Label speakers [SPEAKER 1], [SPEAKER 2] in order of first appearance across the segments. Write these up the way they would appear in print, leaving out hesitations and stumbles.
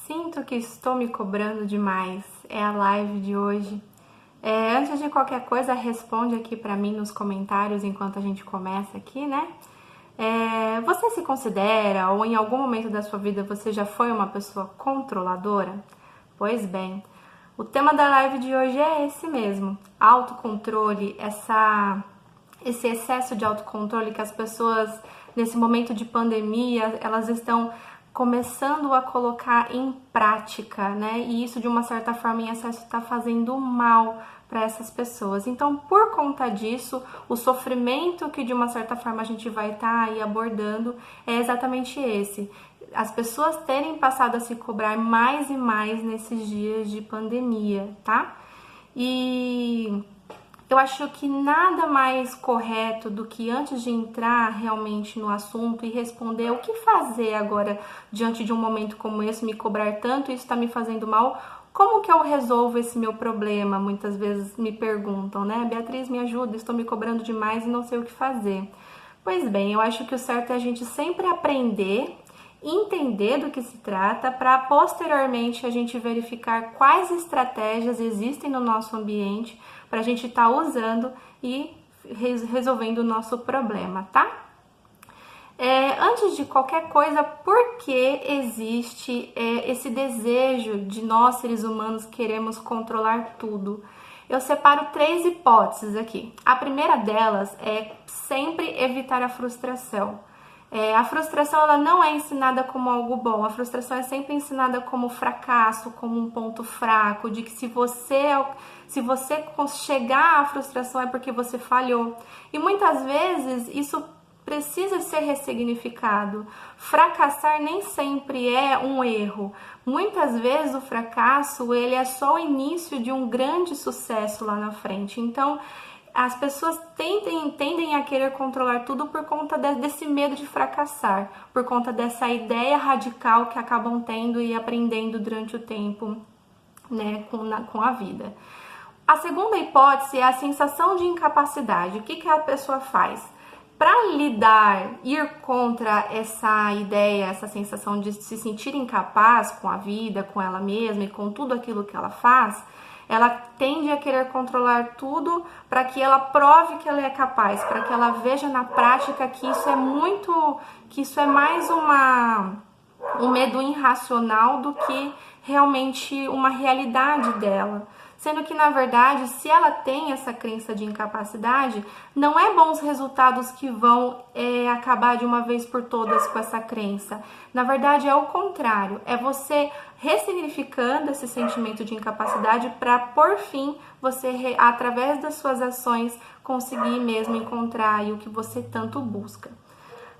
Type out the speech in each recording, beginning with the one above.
[SPEAKER 1] Sinto que estou me cobrando demais. É a live de hoje. Antes de qualquer coisa, responde aqui pra mim nos comentários enquanto a gente começa aqui, né? Você se considera ou em algum momento da sua vida você já foi uma pessoa controladora? Pois bem, o tema da live de hoje é esse mesmo: autocontrole, esse excesso de autocontrole que as pessoas nesse momento de pandemia elas estão começando a colocar em prática, né? E isso de uma certa forma em excesso está fazendo mal para essas pessoas. Então, por conta disso, o sofrimento que de uma certa forma a gente vai estar aí abordando é exatamente esse. As pessoas terem passado a se cobrar mais e mais nesses dias de pandemia, tá? E eu acho que nada mais correto do que antes de entrar realmente no assunto e responder o que fazer agora diante de um momento como esse, me cobrar tanto, isso está me fazendo mal, como que eu resolvo esse meu problema? Muitas vezes me perguntam, né? Beatriz, me ajuda, estou me cobrando demais e não sei o que fazer. Pois bem, eu acho que o certo é a gente sempre aprender, entender do que se trata, para posteriormente a gente verificar quais estratégias existem no nosso ambiente para a gente estar usando e resolvendo o nosso problema, tá? Antes de qualquer coisa, por que existe esse desejo de nós, seres humanos, queremos controlar tudo? Eu separo 3 hipóteses aqui. A primeira delas é sempre evitar a frustração. A frustração ela não é ensinada como algo bom, a frustração é sempre ensinada como fracasso, como um ponto fraco, de que se você chegar à frustração é porque você falhou. E muitas vezes isso precisa ser ressignificado. Fracassar nem sempre é um erro. Muitas vezes o fracasso ele é só o início de um grande sucesso lá na frente. Então, as pessoas tendem a querer controlar tudo por conta desse medo de fracassar, por conta dessa ideia radical que acabam tendo e aprendendo durante o tempo, né, com a vida. A segunda hipótese é a sensação de incapacidade. O que a pessoa faz? Para ir contra essa ideia, essa sensação de se sentir incapaz com a vida, com ela mesma e com tudo aquilo que ela faz, ela tende a querer controlar tudo para que ela prove que ela é capaz, para que ela veja na prática que isso é mais um medo irracional do que realmente uma realidade dela. Sendo que, na verdade, se ela tem essa crença de incapacidade, não é bons resultados que vão acabar de uma vez por todas com essa crença. Na verdade, é o contrário. É você ressignificando esse sentimento de incapacidade para, por fim, você, através das suas ações, conseguir mesmo encontrar aí o que você tanto busca.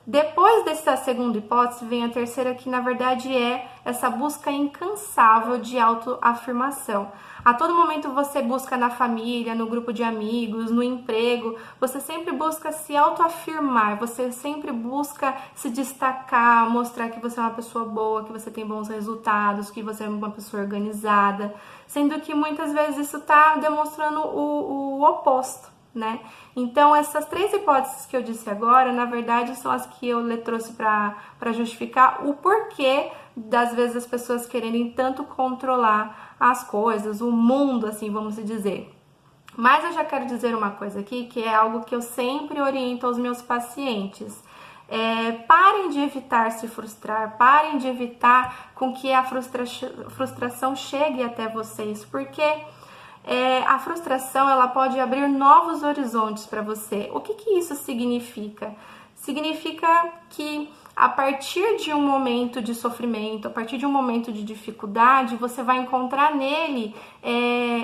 [SPEAKER 1] Depois dessa segunda hipótese, vem a terceira, que na verdade é essa busca incansável de autoafirmação. A todo momento você busca na família, no grupo de amigos, no emprego, você sempre busca se autoafirmar, você sempre busca se destacar, mostrar que você é uma pessoa boa, que você tem bons resultados, que você é uma pessoa organizada, sendo que muitas vezes isso está demonstrando o oposto, né? Então, essas 3 hipóteses que eu disse agora, na verdade, são as que eu lhe trouxe para justificar o porquê das vezes as pessoas quererem tanto controlar as coisas, o mundo, assim, vamos dizer. Mas eu já quero dizer uma coisa aqui, que é algo que eu sempre oriento aos meus pacientes. Parem de evitar se frustrar, parem de evitar com que a frustração chegue até vocês, porque a frustração ela pode abrir novos horizontes para você. O que isso significa? Significa que a partir de um momento de sofrimento, a partir de um momento de dificuldade, você vai encontrar nele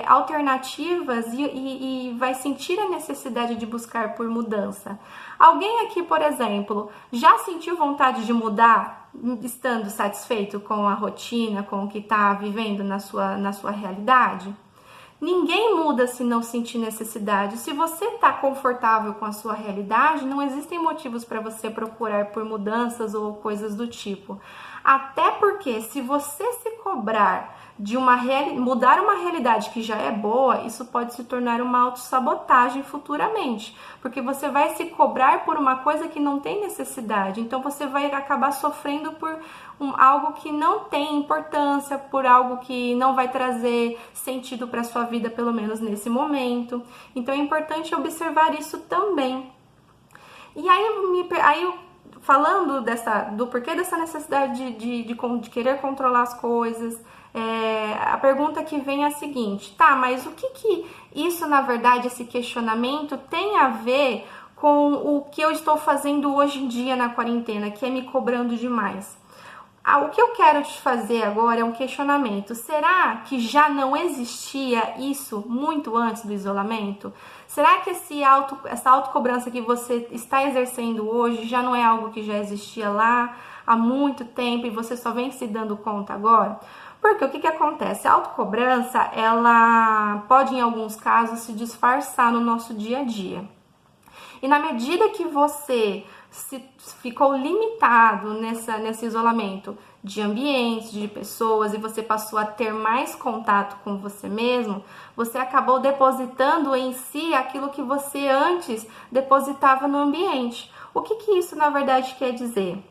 [SPEAKER 1] alternativas e vai sentir a necessidade de buscar por mudança. Alguém aqui, por exemplo, já sentiu vontade de mudar, estando satisfeito com a rotina, com o que está vivendo na sua realidade? Ninguém muda se não sentir necessidade. Se você está confortável com a sua realidade, não existem motivos para você procurar por mudanças ou coisas do tipo. Até porque se você se cobrar de mudar uma realidade que já é boa, isso pode se tornar uma autossabotagem futuramente, porque você vai se cobrar por uma coisa que não tem necessidade, então você vai acabar sofrendo por algo que não tem importância, por algo que não vai trazer sentido para sua vida, pelo menos nesse momento. Então é importante observar isso também. E aí falando do porquê dessa necessidade de querer controlar as coisas, a pergunta que vem é a seguinte: tá, mas o que isso, na verdade, esse questionamento tem a ver com o que eu estou fazendo hoje em dia na quarentena, que é me cobrando demais? O que eu quero te fazer agora é um questionamento. Será que já não existia isso muito antes do isolamento? Será que essa autocobrança que você está exercendo hoje já não é algo que já existia lá há muito tempo e você só vem se dando conta agora? Porque o que acontece? A autocobrança, ela pode, em alguns casos, se disfarçar no nosso dia a dia. E na medida que você ficou limitado nesse isolamento de ambientes, de pessoas, e você passou a ter mais contato com você mesmo, você acabou depositando em si aquilo que você antes depositava no ambiente. O que isso na verdade quer dizer?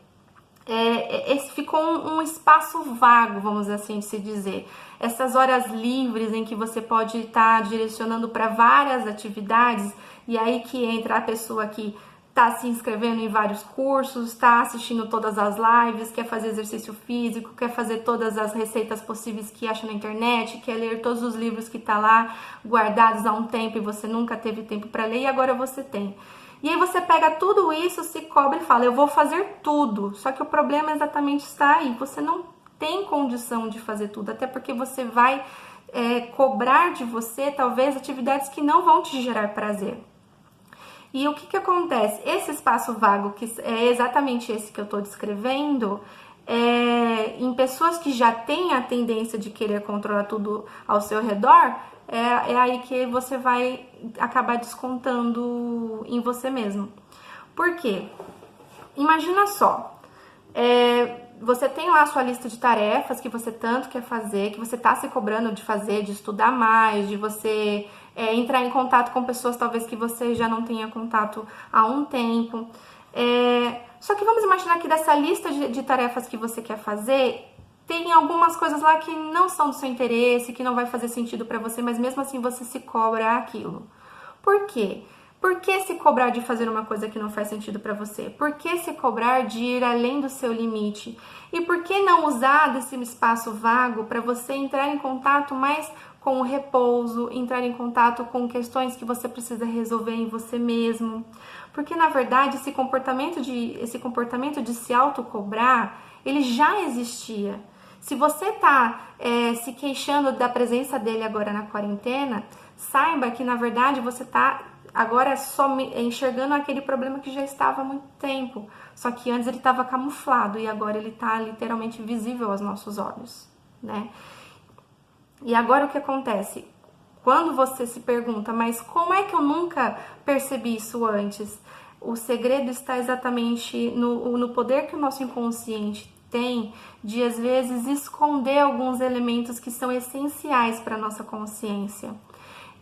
[SPEAKER 1] Esse ficou um espaço vago, vamos assim se dizer. Essas horas livres em que você pode estar direcionando para várias atividades, e aí que entra a pessoa que está se inscrevendo em vários cursos, está assistindo todas as lives, quer fazer exercício físico, quer fazer todas as receitas possíveis que acha na internet, quer ler todos os livros que tá lá guardados há um tempo e você nunca teve tempo para ler e agora você tem. E aí você pega tudo isso, se cobra e fala, eu vou fazer tudo. Só que o problema exatamente está aí, você não tem condição de fazer tudo, até porque você vai cobrar de você, talvez, atividades que não vão te gerar prazer. E o que acontece? Esse espaço vago, que é exatamente esse que eu estou descrevendo, em pessoas que já têm a tendência de querer controlar tudo ao seu redor, é aí que você vai acabar descontando em você mesmo. Por quê? Imagina só, você tem lá a sua lista de tarefas que você tanto quer fazer, que você está se cobrando de fazer, de estudar mais, de você entrar em contato com pessoas talvez que você já não tenha contato há um tempo. Só que vamos imaginar que dessa lista de tarefas que você quer fazer, tem algumas coisas lá que não são do seu interesse, que não vai fazer sentido para você, mas mesmo assim você se cobra aquilo. Por quê? Por que se cobrar de fazer uma coisa que não faz sentido para você? Por que se cobrar de ir além do seu limite? E por que não usar desse espaço vago para você entrar em contato mais com o repouso, entrar em contato com questões que você precisa resolver em você mesmo? Porque, na verdade, esse comportamento de se autocobrar, ele já existia. Se você está se queixando da presença dele agora na quarentena, saiba que, na verdade, você está agora só enxergando aquele problema que já estava há muito tempo. Só que antes ele estava camuflado e agora ele está literalmente visível aos nossos olhos, né? E agora o que acontece? Quando você se pergunta, mas como é que eu nunca percebi isso antes? O segredo está exatamente no poder que o nosso inconsciente tem de, às vezes, esconder alguns elementos que são essenciais para a nossa consciência.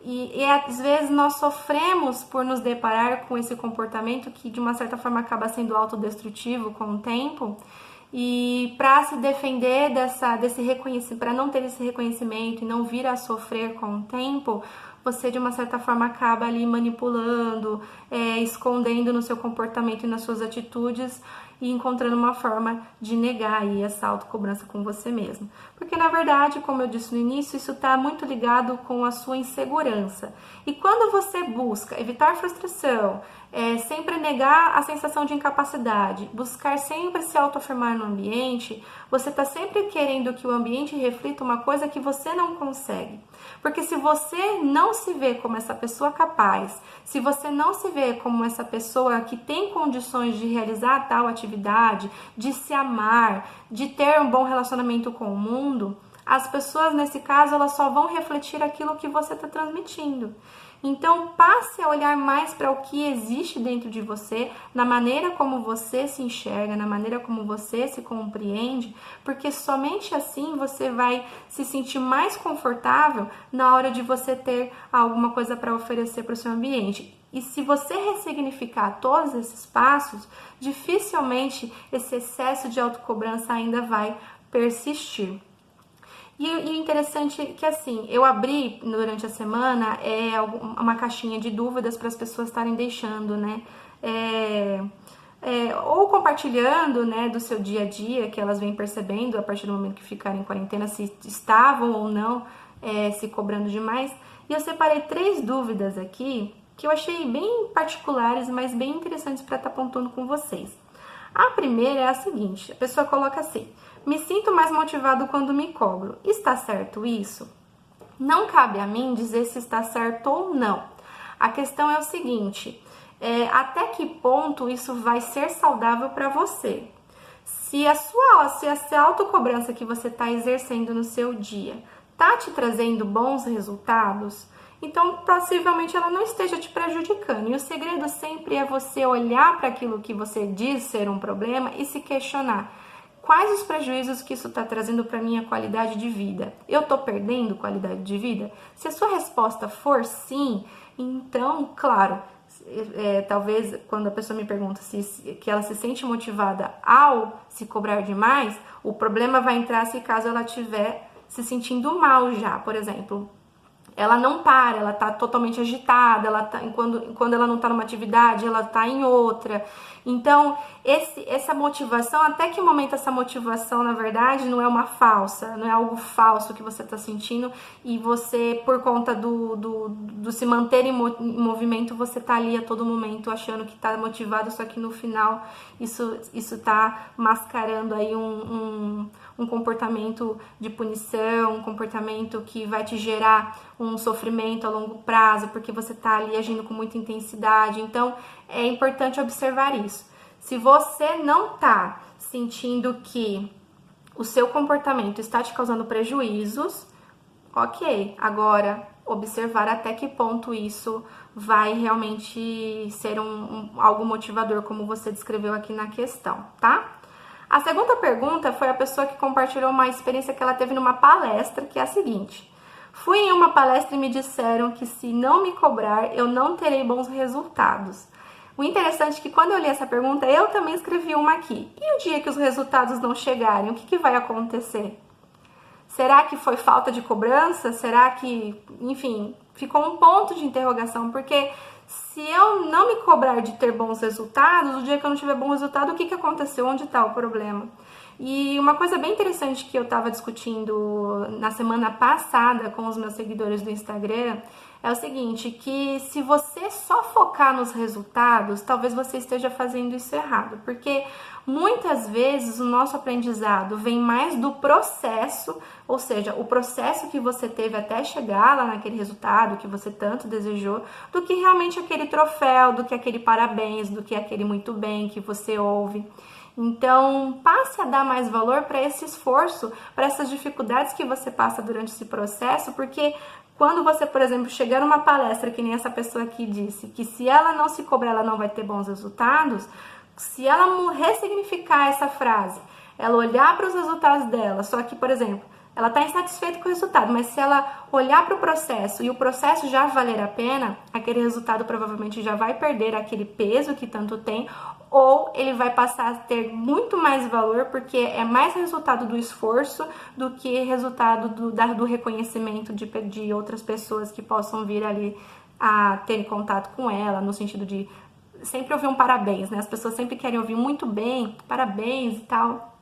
[SPEAKER 1] E às vezes nós sofremos por nos deparar com esse comportamento que de uma certa forma acaba sendo autodestrutivo com o tempo, e para se defender desse reconhecimento, para não ter esse reconhecimento e não vir a sofrer com o tempo, você de uma certa forma acaba ali manipulando, escondendo no seu comportamento e nas suas atitudes e encontrando uma forma de negar aí essa autocobrança com você mesmo. Porque, na verdade, como eu disse no início, isso está muito ligado com a sua insegurança. E quando você busca evitar frustração, sempre negar a sensação de incapacidade, buscar sempre se autoafirmar no ambiente, você está sempre querendo que o ambiente reflita uma coisa que você não consegue. Porque se você não se vê como essa pessoa capaz, se você não se vê como essa pessoa que tem condições de realizar tal atividade, de se amar, de ter um bom relacionamento com o mundo, as pessoas, nesse caso, elas só vão refletir aquilo que você está transmitindo. Então, passe a olhar mais para o que existe dentro de você, na maneira como você se enxerga, na maneira como você se compreende, porque somente assim você vai se sentir mais confortável na hora de você ter alguma coisa para oferecer para o seu ambiente. E se você ressignificar todos esses passos, dificilmente esse excesso de autocobrança ainda vai persistir. E o interessante é que, assim, eu abri durante a semana uma caixinha de dúvidas para as pessoas estarem deixando, né? Ou compartilhando, né, do seu dia a dia, que elas vêm percebendo a partir do momento que ficarem em quarentena, se estavam ou não se cobrando demais. E eu separei 3 dúvidas aqui, que eu achei bem particulares, mas bem interessantes para estar pontuando com vocês. A primeira é a seguinte, a pessoa coloca assim: me sinto mais motivado quando me cobro. Está certo isso? Não cabe a mim dizer se está certo ou não. A questão é o seguinte, até que ponto isso vai ser saudável para você? Se a autocobrança que você está exercendo no seu dia está te trazendo bons resultados, então possivelmente ela não esteja te prejudicando. E o segredo sempre é você olhar para aquilo que você diz ser um problema e se questionar: quais os prejuízos que isso está trazendo para a minha qualidade de vida? Eu estou perdendo qualidade de vida? Se a sua resposta for sim, então, claro, talvez quando a pessoa me pergunta que ela se sente motivada ao se cobrar demais, o problema vai entrar se caso ela estiver se sentindo mal já, por exemplo. Ela não para, ela tá totalmente agitada, quando ela não tá numa atividade, ela tá em outra. Então, essa motivação, até que momento essa motivação, na verdade, não é uma falsa, não é algo falso que você tá sentindo e você, por conta do se manter em movimento, você tá ali a todo momento achando que tá motivado, só que no final isso tá mascarando aí um comportamento de punição, um comportamento que vai te gerar um sofrimento a longo prazo, porque você está ali agindo com muita intensidade. Então, é importante observar isso. Se você não está sentindo que o seu comportamento está te causando prejuízos, ok. Agora, observar até que ponto isso vai realmente ser algo motivador, como você descreveu aqui na questão, tá? A segunda pergunta foi a pessoa que compartilhou uma experiência que ela teve numa palestra, que é a seguinte: fui em uma palestra e me disseram que se não me cobrar, eu não terei bons resultados. O interessante é que quando eu li essa pergunta, eu também escrevi uma aqui. E o dia que os resultados não chegarem, o que vai acontecer? Será que foi falta de cobrança? Será que, enfim, ficou um ponto de interrogação? Porque se eu não me cobrar de ter bons resultados, o dia que eu não tiver bom resultado, o que aconteceu? Onde está o problema? E uma coisa bem interessante que eu estava discutindo na semana passada com os meus seguidores do Instagram é o seguinte, que se você só focar nos resultados, talvez você esteja fazendo isso errado, porque muitas vezes o nosso aprendizado vem mais do processo, ou seja, o processo que você teve até chegar lá naquele resultado que você tanto desejou, do que realmente aquele troféu, do que aquele parabéns, do que aquele muito bem que você ouve. Então, passe a dar mais valor para esse esforço, para essas dificuldades que você passa durante esse processo, porque quando você, por exemplo, chegar numa palestra, que nem essa pessoa aqui disse, que se ela não se cobrar, ela não vai ter bons resultados, se ela ressignificar essa frase, ela olhar para os resultados dela, só que, por exemplo, ela está insatisfeita com o resultado, mas se ela olhar para o processo e o processo já valer a pena, aquele resultado provavelmente já vai perder aquele peso que tanto tem, ou ele vai passar a ter muito mais valor, porque é mais resultado do esforço do que resultado do reconhecimento de outras pessoas que possam vir ali a ter contato com ela, no sentido de sempre ouvir um parabéns, né? As pessoas sempre querem ouvir muito bem, parabéns e tal.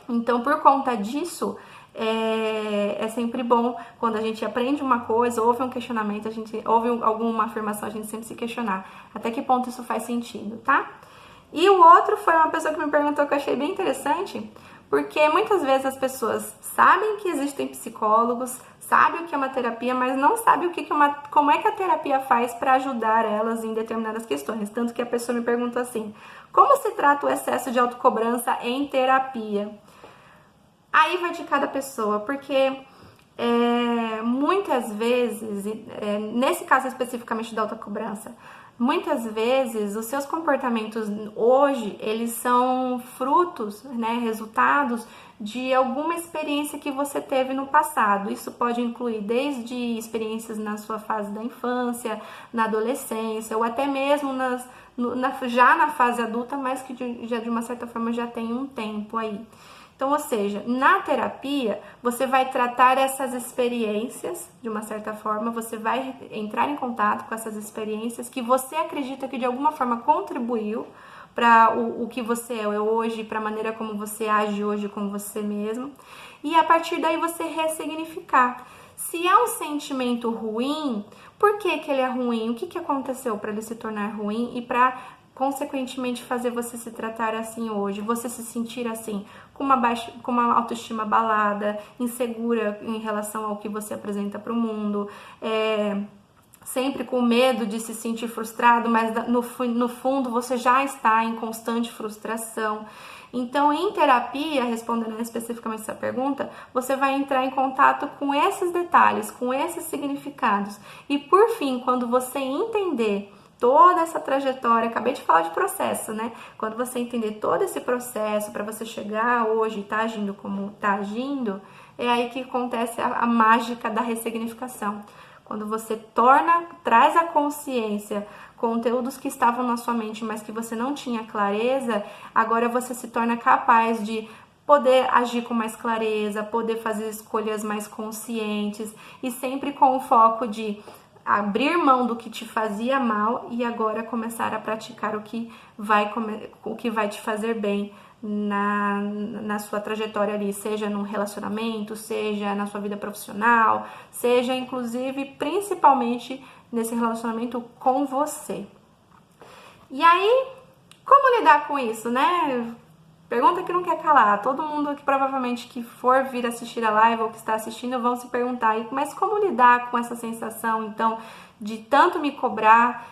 [SPEAKER 1] Então, por conta disso, é sempre bom quando a gente aprende uma coisa, ouve um questionamento, a gente ouve alguma afirmação, a gente sempre se questionar até que ponto isso faz sentido, tá? E o outro foi uma pessoa que me perguntou, que eu achei bem interessante, porque muitas vezes as pessoas sabem que existem psicólogos, sabem o que é uma terapia, mas não sabem como é que a terapia faz para ajudar elas em determinadas questões. Tanto que a pessoa me perguntou assim: como se trata o excesso de autocobrança em terapia? Aí vai de cada pessoa, porque muitas vezes, nesse caso especificamente da autocobrança, muitas vezes os seus comportamentos hoje, eles são frutos, né, resultados de alguma experiência que você teve no passado. Isso pode incluir desde experiências na sua fase da infância, na adolescência, ou até mesmo já na fase adulta, mas que já de uma certa forma já tem um tempo aí. Então, ou seja, na terapia, você vai tratar essas experiências, de uma certa forma, você vai entrar em contato com essas experiências que você acredita que de alguma forma contribuiu para o que você é hoje, para a maneira como você age hoje com você mesmo. E a partir daí você ressignificar. Se é um sentimento ruim, por que ele é ruim? O que aconteceu para ele se tornar ruim e para consequentemente fazer você se tratar assim hoje, você se sentir assim, com uma autoestima abalada, insegura em relação ao que você apresenta para o mundo, sempre com medo de se sentir frustrado, mas no fundo você já está em constante frustração. Então, em terapia, respondendo especificamente essa pergunta, você vai entrar em contato com esses detalhes, com esses significados. E por fim, quando você entender toda essa trajetória, acabei de falar de processo, né? Quando você entender todo esse processo para você chegar hoje e tá agindo como tá agindo, é aí que acontece a mágica da ressignificação. Quando você traz à consciência conteúdos que estavam na sua mente, mas que você não tinha clareza, agora você se torna capaz de poder agir com mais clareza, poder fazer escolhas mais conscientes e sempre com o foco de abrir mão do que te fazia mal e agora começar a praticar o que vai te fazer bem na sua trajetória ali, seja num relacionamento, seja na sua vida profissional, seja inclusive, principalmente nesse relacionamento com você. E aí, como lidar com isso, né? Pergunta que não quer calar. Todo mundo que provavelmente que for vir assistir a live ou que está assistindo vão se perguntar, mas como lidar com essa sensação, então, de tanto me cobrar,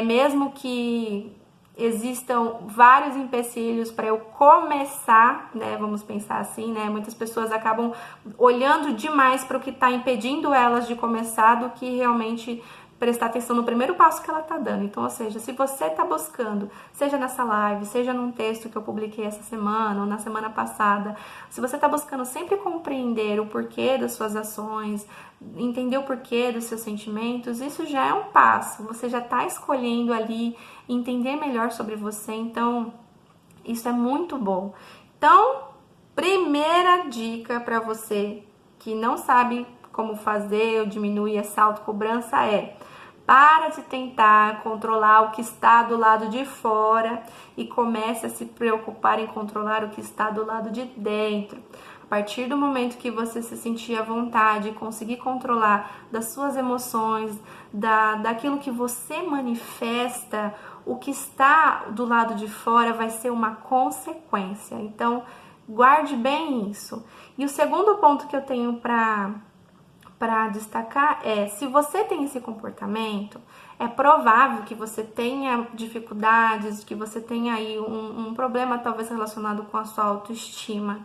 [SPEAKER 1] mesmo que existam vários empecilhos para eu começar, né? Vamos pensar assim, né? Muitas pessoas acabam olhando demais para o que está impedindo elas de começar do que realmente prestar atenção no primeiro passo que ela está dando. Então, ou seja, se você está buscando, seja nessa live, seja num texto que eu publiquei essa semana ou na semana passada, se você está buscando sempre compreender o porquê das suas ações, entender o porquê dos seus sentimentos, isso já é um passo. Você já está escolhendo ali entender melhor sobre você. Então, isso é muito bom. Então, primeira dica para você que não sabe como fazer ou diminuir essa autocobrança é: para de tentar controlar o que está do lado de fora e comece a se preocupar em controlar o que está do lado de dentro. A partir do momento que você se sentir à vontade, conseguir controlar das suas emoções, daquilo que você manifesta, o que está do lado de fora vai ser uma consequência. Então, guarde bem isso. E o segundo ponto que eu tenho para destacar se você tem esse comportamento, é provável que você tenha dificuldades, que você tenha aí um problema talvez relacionado com a sua autoestima.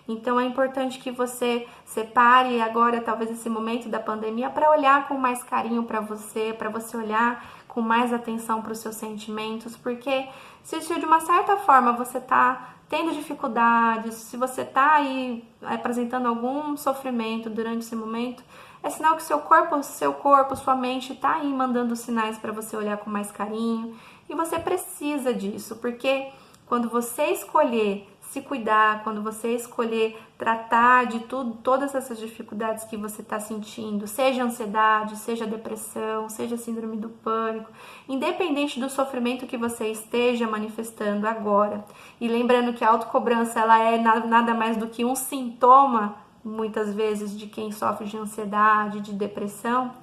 [SPEAKER 1] Então é importante que você separe agora talvez esse momento da pandemia para olhar com mais carinho para você olhar com mais atenção para os seus sentimentos, porque se de uma certa forma você está tendo dificuldades, se você está aí apresentando algum sofrimento durante esse momento, é sinal que seu corpo, sua mente está aí mandando sinais para você olhar com mais carinho. E você precisa disso, porque quando você escolher se cuidar, quando você escolher tratar de todas essas dificuldades que você está sentindo, seja ansiedade, seja depressão, seja síndrome do pânico, independente do sofrimento que você esteja manifestando agora. E lembrando que a autocobrança ela é nada mais do que um sintoma, muitas vezes, de quem sofre de ansiedade, de depressão.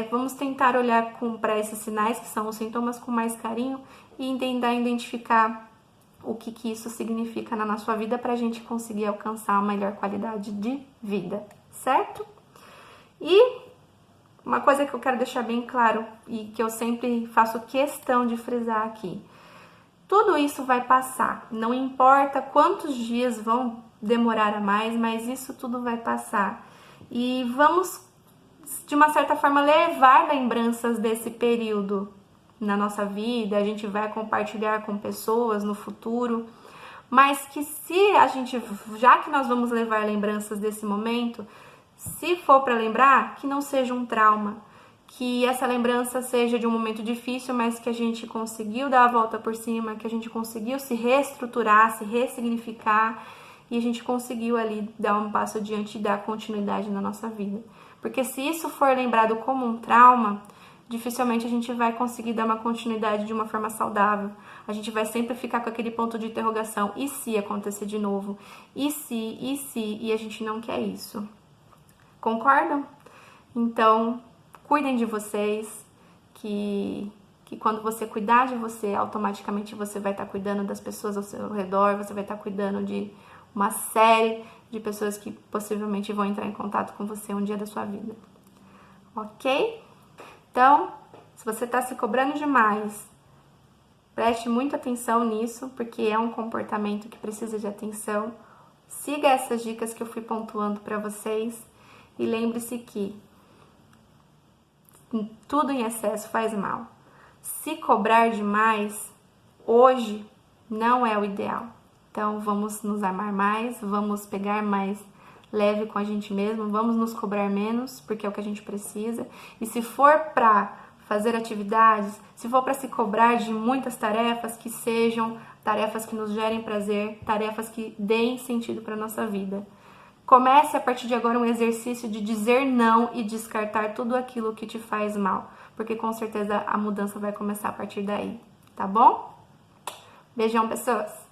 [SPEAKER 1] Vamos tentar olhar para esses sinais, que são os sintomas, com mais carinho e tentar identificar o que isso significa na sua vida para a gente conseguir alcançar uma melhor qualidade de vida, certo? E uma coisa que eu quero deixar bem claro e que eu sempre faço questão de frisar aqui: tudo isso vai passar, não importa quantos dias vão demorar a mais, mas isso tudo vai passar. E vamos, de uma certa forma, levar lembranças desse período na nossa vida, a gente vai compartilhar com pessoas no futuro, mas que se a gente, já que nós vamos levar lembranças desse momento, se for para lembrar, que não seja um trauma, que essa lembrança seja de um momento difícil, mas que a gente conseguiu dar a volta por cima, que a gente conseguiu se reestruturar, se ressignificar e a gente conseguiu ali dar um passo adiante e dar continuidade na nossa vida. Porque se isso for lembrado como um trauma, dificilmente a gente vai conseguir dar uma continuidade de uma forma saudável. A gente vai sempre ficar com aquele ponto de interrogação. E se acontecer de novo? E se? E a gente não quer isso. Concordam? Então, cuidem de vocês, que quando você cuidar de você, automaticamente você vai estar cuidando das pessoas ao seu redor, você vai estar cuidando de uma série de pessoas que possivelmente vão entrar em contato com você um dia da sua vida. Ok? Então, se você está se cobrando demais, preste muita atenção nisso, porque é um comportamento que precisa de atenção. Siga essas dicas que eu fui pontuando para vocês e lembre-se que tudo em excesso faz mal. Se cobrar demais, hoje não é o ideal. Então, vamos nos amar mais, vamos pegar mais leve com a gente mesmo, vamos nos cobrar menos, porque é o que a gente precisa. E se for para fazer atividades, se for para se cobrar de muitas tarefas, que sejam tarefas que nos gerem prazer, tarefas que deem sentido para a nossa vida. Comece a partir de agora um exercício de dizer não e descartar tudo aquilo que te faz mal, porque com certeza a mudança vai começar a partir daí, tá bom? Beijão, pessoas!